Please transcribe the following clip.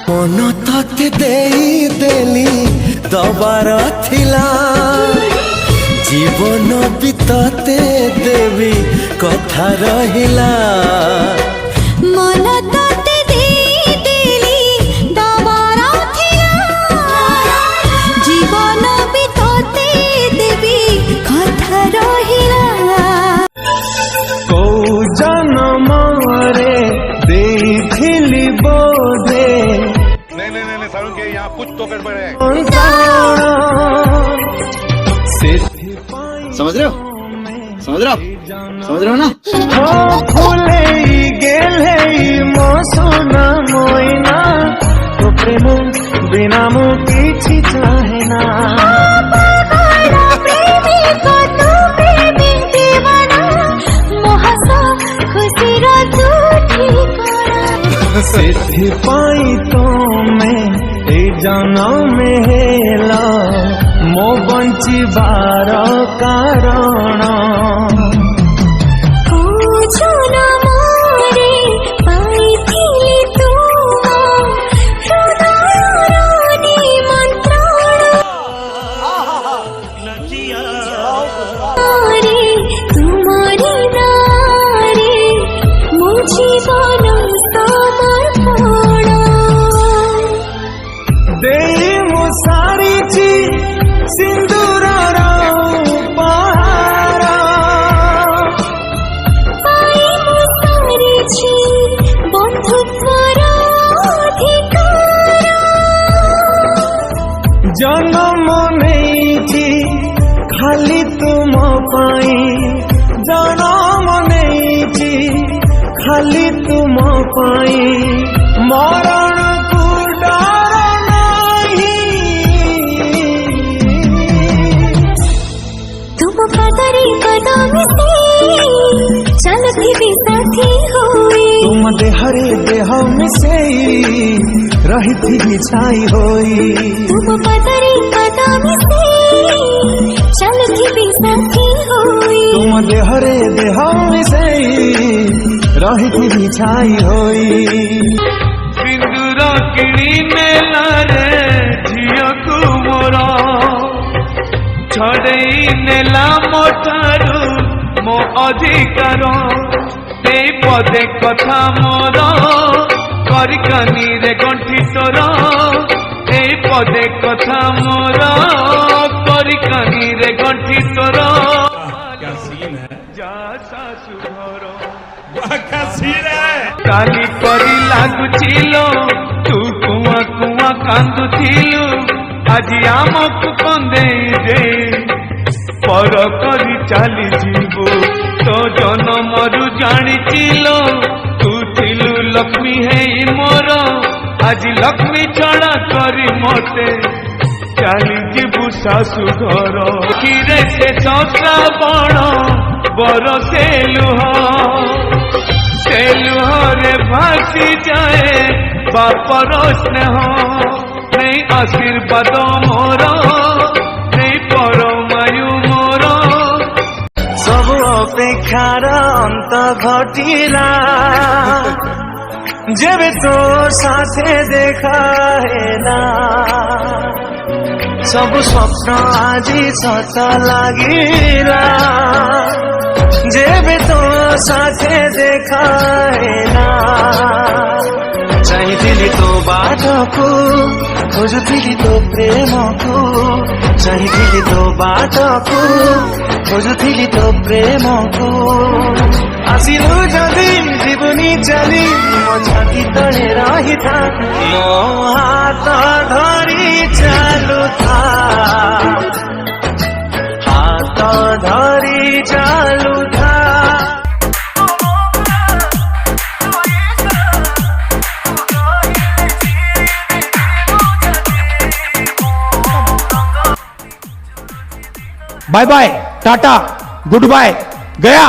मन तते देली दबार थिला जीवन भी तते देवी कथा रहिला मन तते देली दबार थिला जीवन भी तते देवी कथा रहिला को जन्म रे देखिली बोधे नहीं सारुण के यहाँ कुछ तो गड़बड़ है। समझ रहे हो ना? फूले गेले मोसना मोइना तो प्रेम बिना मो किछि चाहे ना ସେଥିପାଇଁ ତମେ ଏ ଜନ୍ମ ହେଲ ମୋ ବଞ୍ଚିବାର କାରଣ जन्म नहीं खाली तुम पाई जन्म नहीं खाली तुम पाई मरण को डर नहीं तुम कदरी कदम से चलती भी साथी हुई तुम देहरे देह में से रही थी बिछाई होई तुम कदरी कदम से चलती भी साथी हुई तुम देहरे देह में से रही थी बिछाई होई सिंदूर किणी नेला रे झियो को मोरा छड़े नेला मोटारू मो अधिकार ए पदे कथा मोर करकानी रे गंठी तोर ए पदे कथा मोर करकानी रे गंठी तोर क्या सीन है? जा सासु घर क्या सीन है? काली परी लागुचिलो तू कुआ कुआ कांदुथिलु आजी आमकु कंदेई दे पर करी चली जीवो तो जन्मरु जानिचिलो तू थिलु लक्ष्मी है मोर आज लक्ष्मी छड़ा करी मते चली जीवु सासु घर किरे से ससा बण बरसे लुह से लुहरे भासी जाए बापर स्नेह नहीं आशीर्वाद मोर नहीं परमायु मोर सब अपेक्षार अंत घटिला जेबे तो साथे देखा हेला सब स्वप्न आजी सत लागिला जेबे तो साथे देखा हेला चाहिए तो बात को खोजुथिली तो प्रेम को चाहिए तो बात को खोजुथिली तो प्रेम को आसिलु जदि जीवनी चली मो छाती तले रही था मो हाथ धरी चालू था हाथ धरी चालू था bye bye tata goodbye गया।